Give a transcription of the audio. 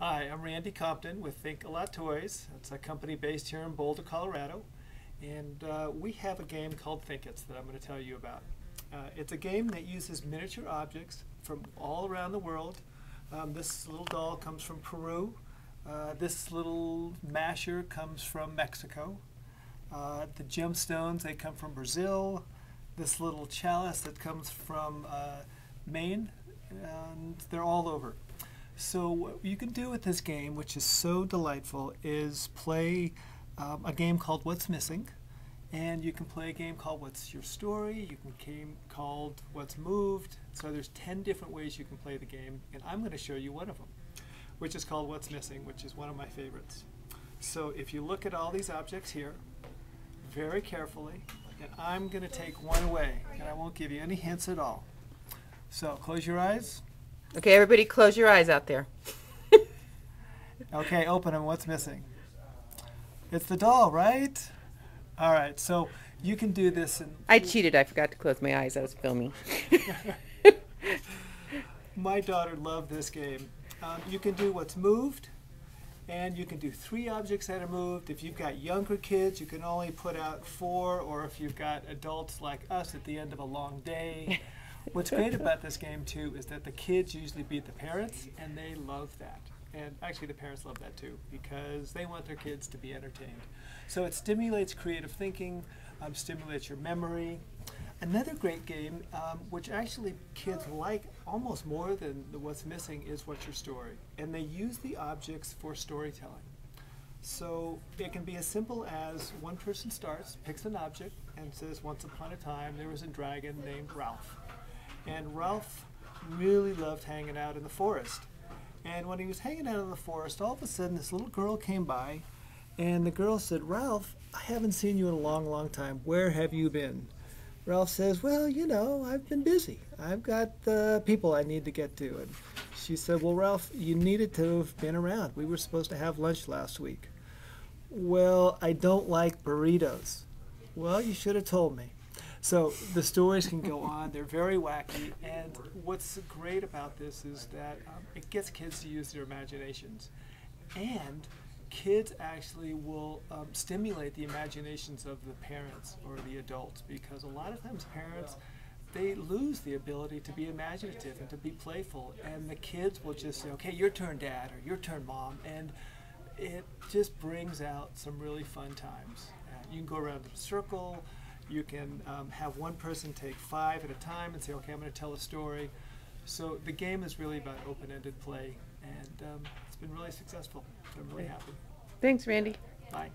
Hi, I'm Randy Compton with Think-a-Lot Toys. It's a company based here in Boulder, Colorado. And we have a game called Thinkets that I'm going to tell you about. It's a game that uses miniature objects from all around the world. This little doll comes from Peru. This little masher comes from Mexico. The gemstones, they come from Brazil. This little chalice that comes from Maine. And they're all over. So what you can do with this game, which is so delightful, is play a game called What's Missing, and you can play a game called What's Your Story, you can game called What's Moved. So there's 10 different ways you can play the game, and I'm going to show you one of them, which is called What's Missing, which is one of my favorites. So if you look at all these objects here very carefully, and I'm going to take one away, and I won't give you any hints at all. So close your eyes. Okay, everybody close your eyes out there. Okay, open them. What's missing? It's the doll, right? All right, so you can do this. I cheated. I forgot to close my eyes. I was filming. My daughter loved this game. You can do what's moved, and you can do 3 objects that are moved. If you've got younger kids, you can only put out 4, or if you've got adults like us at the end of a long day. What's great about this game, too, is that the kids usually beat the parents, and they love that. And actually, the parents love that, too, because they want their kids to be entertained. So it stimulates creative thinking, stimulates your memory. Another great game, which actually kids like almost more than What's Missing, is What's Your Story. And they use the objects for storytelling. So it can be as simple as one person starts, picks an object, and says, once upon a time, there was a dragon named Ralph. And Ralph really loved hanging out in the forest. And when he was hanging out in the forest, all of a sudden this little girl came by, and the girl said, "Ralph, I haven't seen you in a long, long time. Where have you been?" Ralph says, "Well, you know, I've been busy. I've got people I need to get to." And she said, "Well, Ralph, you needed to have been around. We were supposed to have lunch last week." "Well, I don't like burritos." "Well, you should have told me." So the stories can go on. They're very wacky, and what's great about this is that it gets kids to use their imaginations, and kids actually will stimulate the imaginations of the parents or the adults, because a lot of times parents, they lose the ability to be imaginative and to be playful, and the kids will just say, "Okay, your turn, Dad," or "Your turn, Mom," and it just brings out some really fun times. You can go around in a circle. You can have one person take 5 at a time and say, "Okay, I'm going to tell a story." So the game is really about open-ended play, and it's been really successful. So I'm really happy. Thanks, Randy. Bye.